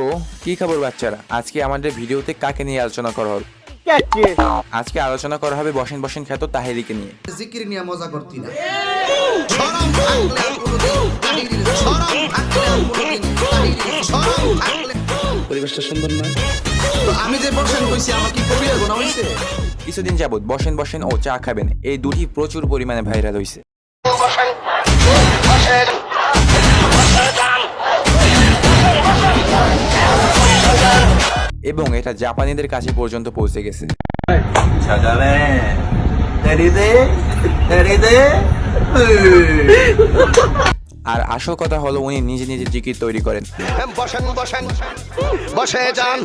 তো কি খবর বাচ্চারা, আজকে আমাদের ভিডিওতে কাকে নিয়ে আলোচনা করা হবে? আজকে আলোচনা করা হবে বসেন বসেন খ্যাত তাহেরিকে নিয়ে। জিকির নিয়ে মজা করতি না। পরিবেশটা সুন্দর না? আমি যে বসেন কইছি আমার কি কবিরা গোনা হইছে? কিছুদিন যাবত বসেন বসেন ও চা খাবেন এই দুটি প্রচুর পরিমাণে ভাইরাল হয়েছে। এবং এটা জাপানিদের কাছে পর্যন্ত পৌঁছে গেছে। আর আসল কথা হলো উনি নিজে নিজে জিকির তৈরি করেন। বসেন বসেন বসে যান,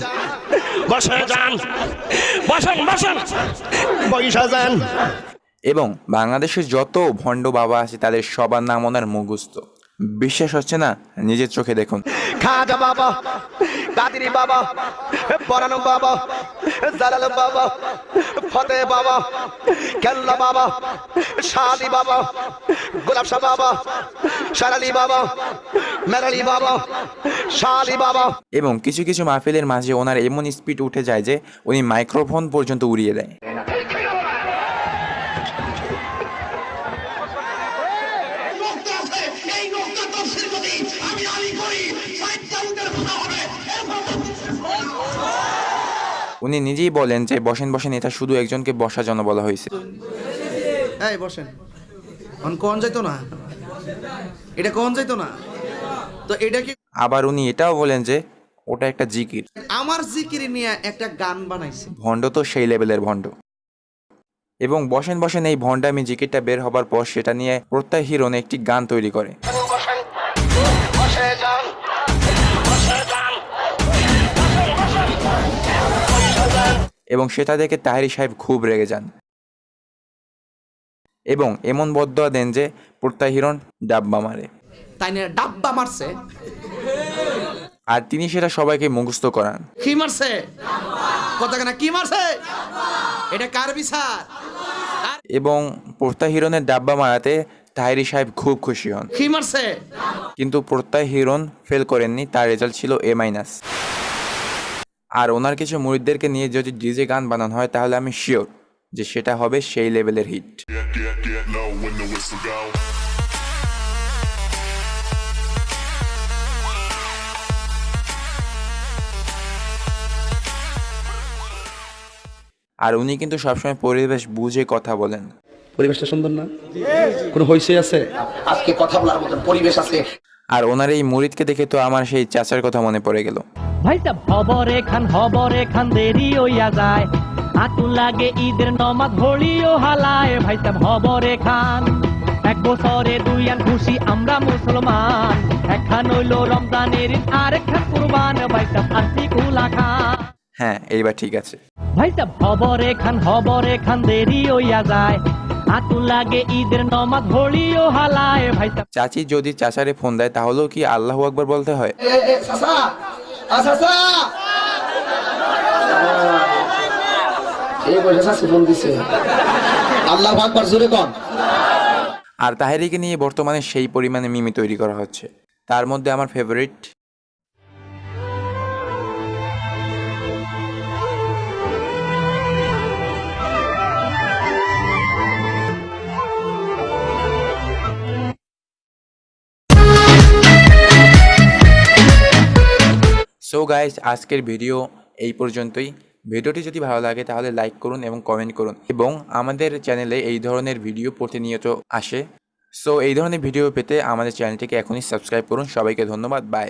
বসে যান, বসেন বসেন বইসা যান। এবং বাংলাদেশের যত ভণ্ড বাবা আছে তাদের সবার নাম ওনার মুখস্থ। বিশ্বাস হচ্ছে না? নিজের চোখে দেখুন। খাজা বাবা, কাদিরি বাবা, পরানো বাবা, জালাল বাবা, ফতে বাবা, কেল্লা বাবা, শাদি বাবা, গোলাপ শাহ বাবা, শারালি বাবা, মেরালি বাবা, শালি বাবা। এবং কিছু কিছু মাহফিলের মাঝে ওনার এমন স্পিড উঠে যায় যে উনি মাইক্রোফোন পর্যন্ত উড়িয়ে দেয়। উনি নিজেই বলেন যে বসেন বসেন এটা শুধু একজনকে বসার জন্য বলা হয়েছে। এই বসেন, কোন যাইতো না, এটা কোন যাইতো না তো এটা কি? আবার উনি এটাও বলেন যে ওটা একটা জিকির। আমার জিকির নিয়ে একটা গান বানাইছে। ভণ্ড তো সেই লেভেলের ভণ্ড। এবং বসেন বসেন এই ভণ্ডামি জিকিরটা বের হবার পর সেটা নিয়ে প্রত্যয় হিরণ একটি গান তৈরি করে। এবং সেটা দেখে তাহেরি সাহেব খুব রেগে যান এবং এমন বদদোয়া দেন যে প্রত্যয় হিরণ ডাব্বা মারে। তাই না, ডাব্বা মারছে। আর তিনি সেটা সবাইকে মুখস্থ করান। কি মারছে? কথা কেন কি মারছে? এটা কার বিচার? এবং প্রত্যয় হিরণের ডাব্বা মারাতে তাহেরি সাহেব খুব খুশি হন। কি মারছে? কিন্তু প্রত্যয় হিরণ ফেল করেননি, তার রেজাল্ট ছিল A-। আর ওনার কিছু মুরিদদেরকে নিয়ে যদি ডিজে গান বানানো হয় তাহলে আমি শিওর যে সেটা হবে সেই লেভেলের হিট। আর উনি কিন্তু সবসময় পরিবেশ বুঝে কথা বলেন। পরিবেশটা সুন্দর না? কোনো হইছে আছে? আজকে কথা বলার মতন পরিবেশ আছে। আর ওনার এই মুরিদকে দেখে তো আমার সেই চাচার কথা মনে পড়ে গেল। ভাইটা হবরে খান দেরি হইয়া যায়, আতুল লাগে ঈদের নমাজ হলিও হালায়। ভাইটা হবরে খান এক বছরে দুই আন খুশি আমরা মুসলমান, একখান হইল রমজানের ঈদ আর একখান কুরবান। ভাইটা ফার্সি কুলা খান। হ্যাঁ, এইবার ঠিক আছে। ভাইটা হবরে খান দেরি হইয়া যায়, আতুল লাগে ঈদের নমাজ হলিও হালায়। ভাইটা চাচি যদি চাচারে ফোন দেয় তাহলেও কি আল্লাহু আকবার বলতে হয়? আল্লাহু আকবার জোরে কোন। আর তাহেরিকে নিয়ে বর্তমানে সেই পরিমাণে মিমি তৈরি করা হচ্ছে। তার মধ্যে আমার ফেভারিট সো গাইস, আজকের ভিডিও এই পর্যন্তই। ভিডিওটি যদি ভালো লাগে তাহলে লাইক করুন এবং কমেন্ট করুন। এবং আমাদের চ্যানেলে এই ধরনের ভিডিও প্রতিনিয়ত আসে। সো এই ধরনের ভিডিও পেতে আমাদের চ্যানেলটিকে এখনই সাবস্ক্রাইব করুন। সবাইকে ধন্যবাদ। বাই।